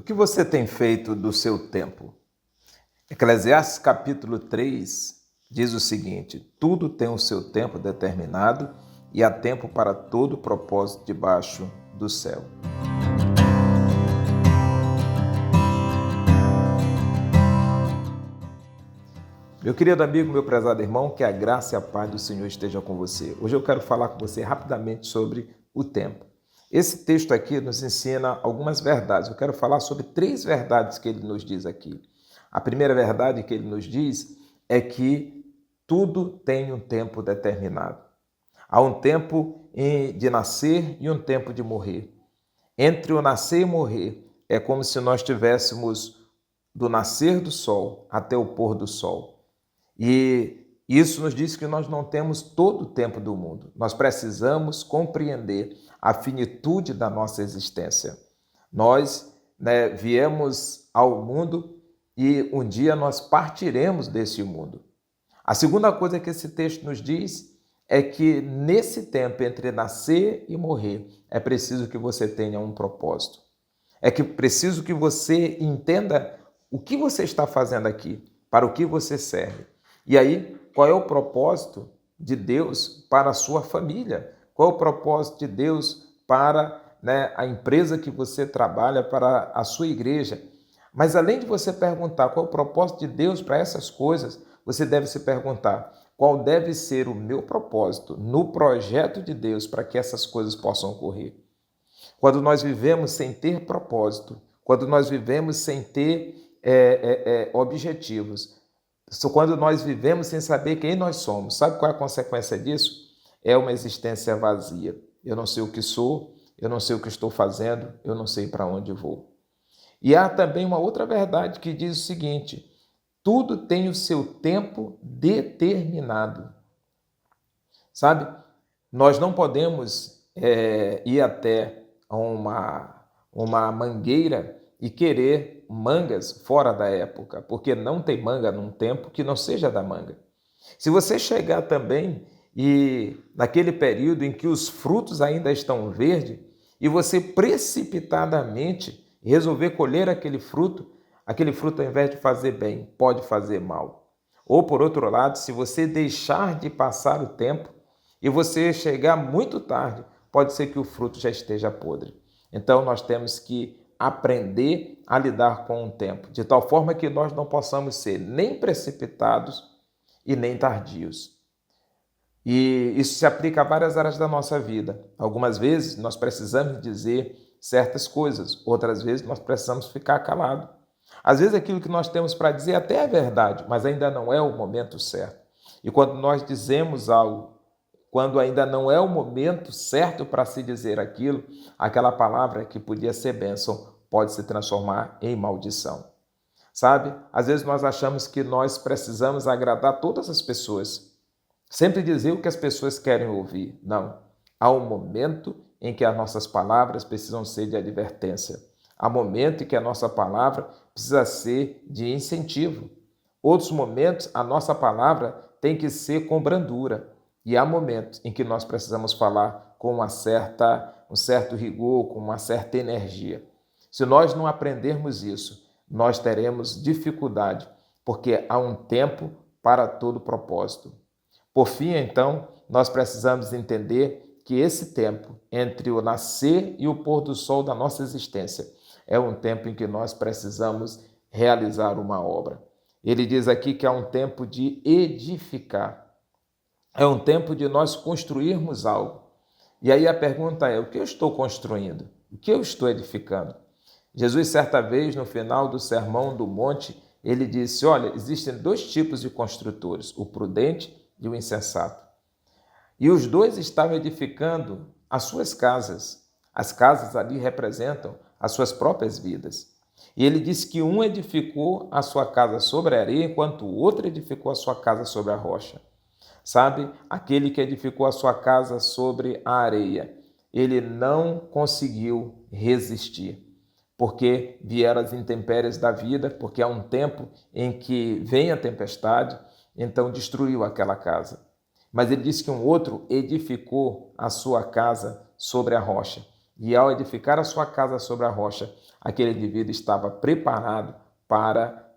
O que você tem feito do seu tempo? Eclesiastes capítulo 3 diz o seguinte: tudo tem o seu tempo determinado e há tempo para todo propósito debaixo do céu. Meu querido amigo, meu prezado irmão, que a graça e a paz do Senhor esteja com você. Hoje eu quero falar com você rapidamente sobre o tempo. Esse texto aqui nos ensina algumas verdades. Eu quero falar sobre 3 verdades que ele nos diz aqui. A primeira verdade que ele nos diz é que tudo tem um tempo determinado. Há um tempo de nascer e um tempo de morrer. Entre o nascer e morrer, é como se nós tivéssemos do nascer do sol até o pôr do sol. E isso nos diz que nós não temos todo o tempo do mundo. Nós precisamos compreender a finitude da nossa existência. Nós viemos ao mundo e um dia nós partiremos desse mundo. A segunda coisa que esse texto nos diz é que nesse tempo entre nascer e morrer é preciso que você tenha um propósito. É que preciso que você entenda o que você está fazendo aqui, para o que você serve. E aí, qual é o propósito de Deus para a sua família? Qual é o propósito de Deus para a empresa que você trabalha, para a sua igreja? Mas além de você perguntar qual é o propósito de Deus para essas coisas, você deve se perguntar qual deve ser o meu propósito no projeto de Deus para que essas coisas possam ocorrer. Quando nós vivemos sem ter propósito, quando nós vivemos sem ter objetivos, quando nós vivemos sem saber quem nós somos, sabe qual é a consequência disso? É uma existência vazia. Eu não sei o que sou, eu não sei o que estou fazendo, eu não sei para onde vou. E há também uma outra verdade que diz o seguinte: tudo tem o seu tempo determinado. Sabe? Nós não podemos ir até uma mangueira e querer mangas fora da época, porque não tem manga num tempo que não seja da manga. Se você chegar também e naquele período em que os frutos ainda estão verdes e você precipitadamente resolver colher aquele fruto ao invés de fazer bem, pode fazer mal. Ou por outro lado, se você deixar de passar o tempo e você chegar muito tarde, pode ser que o fruto já esteja podre. Então nós temos que aprender a lidar com o tempo, de tal forma que nós não possamos ser nem precipitados e nem tardios. E isso se aplica a várias áreas da nossa vida. Algumas vezes nós precisamos dizer certas coisas, outras vezes nós precisamos ficar calados. Às vezes aquilo que nós temos para dizer até é verdade, mas ainda não é o momento certo. E quando nós dizemos algo, quando ainda não é o momento certo para se dizer aquilo, aquela palavra que podia ser bênção pode se transformar em maldição. Sabe? Às vezes nós achamos que nós precisamos agradar todas as pessoas, sempre dizer o que as pessoas querem ouvir. Não. Há um momento em que as nossas palavras precisam ser de advertência. Há momento em que a nossa palavra precisa ser de incentivo. Outros momentos, a nossa palavra tem que ser com brandura. E há momentos em que nós precisamos falar com um certo rigor, com uma certa energia. Se nós não aprendermos isso, nós teremos dificuldade, porque há um tempo para todo propósito. Por fim, então, nós precisamos entender que esse tempo entre o nascer e o pôr do sol da nossa existência é um tempo em que nós precisamos realizar uma obra. Ele diz aqui que há um tempo de edificar. É um tempo de nós construirmos algo. E aí a pergunta é: o que eu estou construindo? O que eu estou edificando? Jesus, certa vez, no final do Sermão do Monte, ele disse: olha, existem 2 tipos de construtores, o prudente e o insensato. E os 2 estavam edificando as suas casas. As casas ali representam as suas próprias vidas. E ele disse que um edificou a sua casa sobre a areia, enquanto o outro edificou a sua casa sobre a rocha. Sabe, aquele que edificou a sua casa sobre a areia, ele não conseguiu resistir, porque vieram as intempéries da vida, porque há um tempo em que vem a tempestade, então destruiu aquela casa. Mas ele disse que um outro edificou a sua casa sobre a rocha. E ao edificar a sua casa sobre a rocha, aquele indivíduo estava preparado para,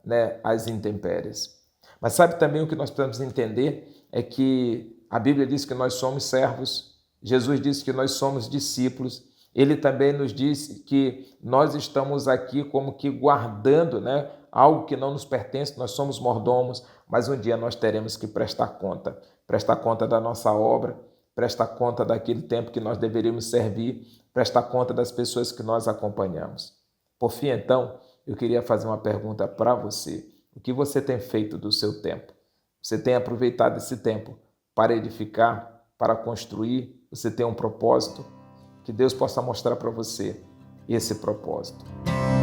as intempéries. Mas sabe também o que nós precisamos entender? É que a Bíblia diz que nós somos servos, Jesus disse que nós somos discípulos, ele também nos disse que nós estamos aqui como que guardando, algo que não nos pertence, nós somos mordomos, mas um dia nós teremos que prestar conta da nossa obra, prestar conta daquele tempo que nós deveríamos servir, prestar conta das pessoas que nós acompanhamos. Por fim, então, eu queria fazer uma pergunta para você. O que você tem feito do seu tempo? Você tem aproveitado esse tempo para edificar, para construir? Você tem um propósito? Que Deus possa mostrar para você esse propósito.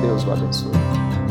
Deus o abençoe.